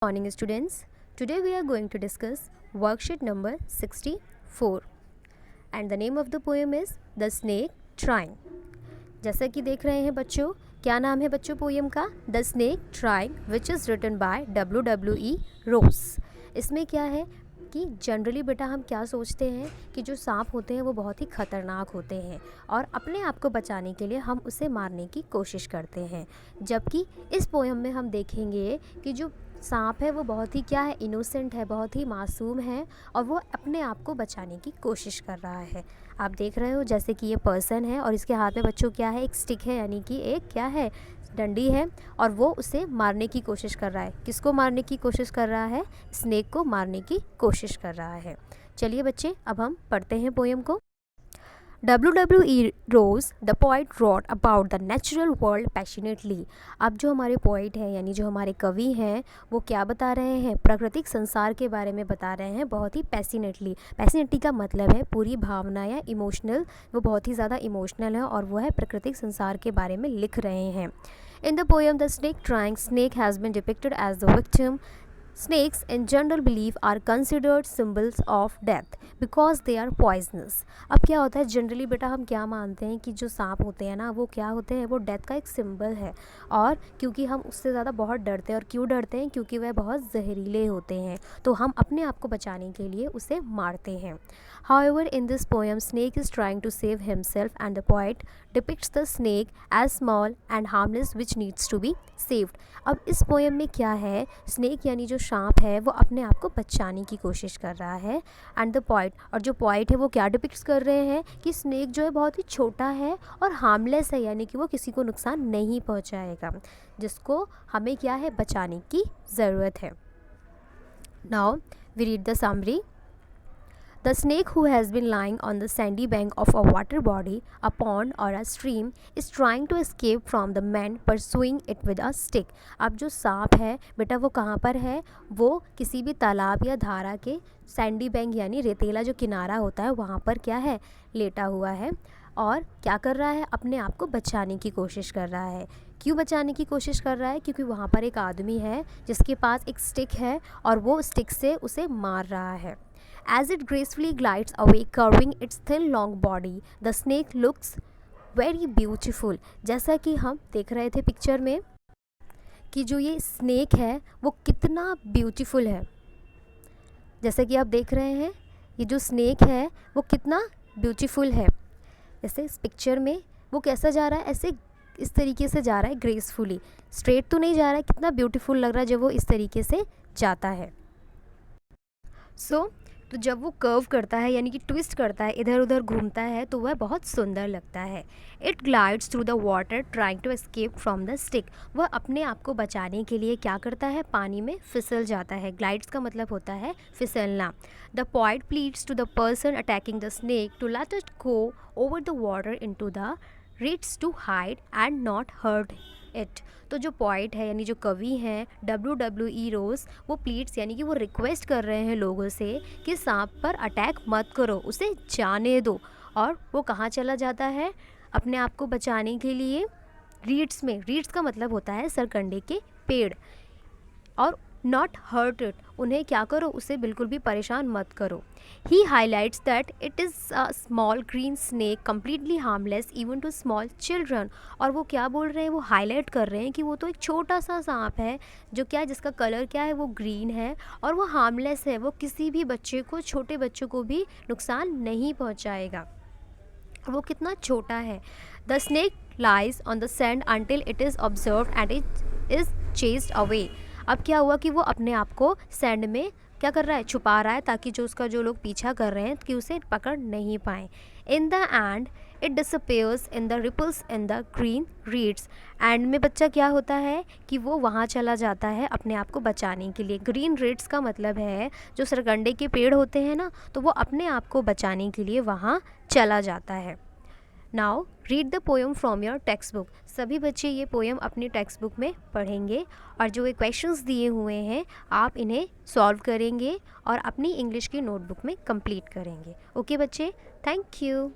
Morning students, today we are going to discuss worksheet number 64 and the name of the poem is The Snake Trying. जैसा कि देख रहे हैं बच्चों, क्या नाम है बच्चों पोएम का? The snake trying which is written by W.E. Ross. इसमें क्या है कि जनरली बेटा हम क्या सोचते हैं कि जो सांप होते हैं वो बहुत ही ख़तरनाक होते हैं और अपने आप को बचाने के लिए हम उसे मारने की कोशिश करते हैं, जबकि इस पोएम में हम देखेंगे कि जो सांप है वो बहुत ही क्या है, इनोसेंट है, बहुत ही मासूम है और वो अपने आप को बचाने की कोशिश कर रहा है। आप देख रहे हो जैसे कि ये पर्सन है और इसके हाथ में बच्चों क्या है, एक स्टिक है, यानी कि एक क्या है, डंडी है और वो उसे मारने की कोशिश कर रहा है। किसको मारने की कोशिश कर रहा है? स्नेक को मारने की कोशिश कर रहा है। चलिए बच्चे, अब हम पढ़ते हैं पोएम को। W.E. Ross the poet wrote about the natural world passionately. अब जो हमारे पोइट हैं यानी जो हमारे कवि हैं वो क्या बता रहे हैं? प्राकृतिक संसार के बारे में बता रहे हैं बहुत ही पैशनेटली। पैशनेटली का मतलब है पूरी भावना या इमोशनल, वो बहुत ही ज़्यादा इमोशनल है और वो है प्राकृतिक संसार के बारे में लिख रहे हैं। In the poem the snake trying, snake has been depicted as the victim. Snakes in general belief are considered symbols of death because they are poisonous. अब क्या होता है जनरली बेटा, हम क्या मानते हैं कि जो सांप होते हैं ना वो क्या होते हैं, वो डेथ का एक सिंबल है और क्योंकि हम उससे ज़्यादा बहुत डरते हैं। और क्यों डरते हैं? क्योंकि वह बहुत जहरीले होते हैं, तो हम अपने आप को बचाने के लिए उसे मारते हैं। However, in this poem, Snake is trying to save himself and the poet depicts the snake as small and harmless which needs to be saved. अब इस पोएम में क्या है, स्नेक यानी जो सांप है वो अपने आप को बचाने की कोशिश कर रहा है एंड द पॉइंट, और जो पॉइंट है वो क्या डिपिक्ट कर रहे हैं कि स्नेक जो है बहुत ही छोटा है और हार्मलेस है, यानी कि वो किसी को नुकसान नहीं पहुंचाएगा, जिसको हमें क्या है, बचाने की ज़रूरत है। Now we read the summary. The snake who has been lying on the sandy bank of a water body, a pond or a stream, is trying to escape from the man pursuing it with a stick. अब जो सांप है बेटा वो कहाँ पर है? वो किसी भी तालाब या धारा के सैंडी बैंक यानी रेतीला जो किनारा होता है वहाँ पर क्या है, लेटा हुआ है और क्या कर रहा है, अपने आप को बचाने की कोशिश कर रहा है। क्यों बचाने की कोशिश कर रहा है? क्योंकि वहाँ पर एक आदमी है जिसके पास एक स्टिक है और वो स्टिक से उसे मार रहा है। As it gracefully glides away, curving its thin long body, the snake looks very beautiful. जैसा कि हम देख रहे थे पिक्चर में कि जो ये स्नेक है वो कितना ब्यूटीफुल है। जैसा कि आप देख रहे हैं ये जो स्नेक है वो कितना ब्यूटीफुल है। जैसे इस पिक्चर में वो कैसा जा रहा है, ऐसे इस तरीके से जा रहा है ग्रेसफुली, स्ट्रेट तो नहीं जा रहा है। कितना ब्यूटीफुल लग रहा है जब वो इस तरीके से जाता है। तो जब वो कर्व करता है यानी कि ट्विस्ट करता है, इधर उधर घूमता है, तो वह बहुत सुंदर लगता है। It glides through the water trying to escape from the stick. वह अपने आप को बचाने के लिए क्या करता है, पानी में फिसल जाता है. ग्लाइड्स का मतलब होता है फिसलना. The poet pleads to the person attacking the snake to let it go over the water into the reeds to hide and not hurt it. तो जो पॉइट है यानी जो कवि हैं W.E. रोज, वो प्लीड्स यानी कि वो रिक्वेस्ट कर रहे हैं लोगों से कि सांप पर अटैक मत करो, उसे जाने दो. और वो कहाँ चला जाता है अपने आप को बचाने के लिए? रीड्स में. रीड्स का मतलब होता है सरकंडे के पेड़. और नॉट हर्ट इट, उन्हें क्या करो, उसे बिल्कुल भी परेशान मत करो. He highlights that it is a small green snake completely harmless even to small children. और वो क्या बोल रहे हैं, वो हाईलाइट कर रहे हैं कि वो तो एक छोटा सा सांप है जो क्या है, जिसका कलर क्या है, वो ग्रीन है और वो हार्मलेस है, वो किसी भी बच्चे को, छोटे बच्चों को भी नुकसान नहीं पहुँचाएगा. वो कितना छोटा है. The snake lies on the sand until it is observed and it is chased away. अब क्या हुआ कि वो अपने आप को सैंड में क्या कर रहा है, छुपा रहा है, ताकि जो उसका जो लोग पीछा कर रहे हैं कि उसे पकड़ नहीं पाएँ. In the end it disappears in the ripples in the green reeds. End में बच्चा क्या होता है कि वो वहाँ चला जाता है अपने आप को बचाने के लिए. ग्रीन रीड्स का मतलब है जो सरकंडे के पेड़ होते हैं ना, तो वो अपने आप को बचाने के लिए वहाँ चला जाता है. Now read the poem from your text book. सभी बच्चे ये पोएम अपनी टेक्स्ट बुक में पढ़ेंगे और जो ये क्वेश्चंस दिए हुए हैं आप इन्हें सॉल्व करेंगे और अपनी इंग्लिश की नोटबुक में कंप्लीट करेंगे. ओके बच्चे, थैंक यू.